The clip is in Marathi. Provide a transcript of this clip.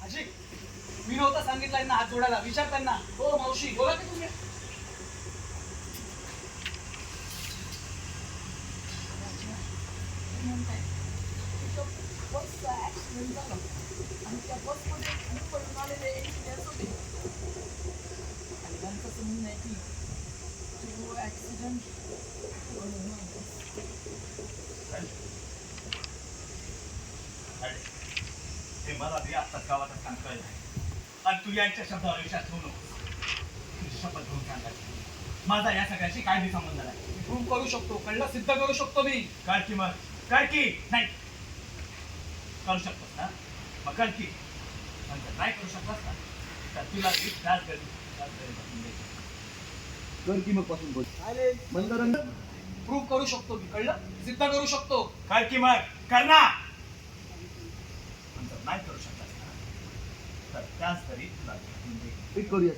आजी मी नव्हता सांगितलं ना हात जोडायला. विचार त्यांना. हो मावशी बोला की तुम्ही. आणि त्या बसमध्ये खूप पडून आलेले इंजिनियर्स होते आणि त्यांचं असं म्हणणं आहे की तो ॲक्सिडेंट ते मला बी आत्ताच गावात सांगता आणि तू यांच्या शब्दावर विश्वास ठेवू नको. तुझी शपथ घेऊन सांगायची माझा या सगळ्याशी काय बी संबंध नाही. प्रूव्ह करू शकतो. कळलं सिद्ध करू शकतो मी. कर की मग कर की. नाही करू शकतोस ना मग कर की. जर नाही करू शकलास ना तर तुला त्रास कर की मग पासून बोल प्रूव्ह करू शकतो मी. कळलं सिद्ध करू शकतो. कर की मग कर ना. जर नाही करू शकलास ना तर त्याच तरी तुला करूया.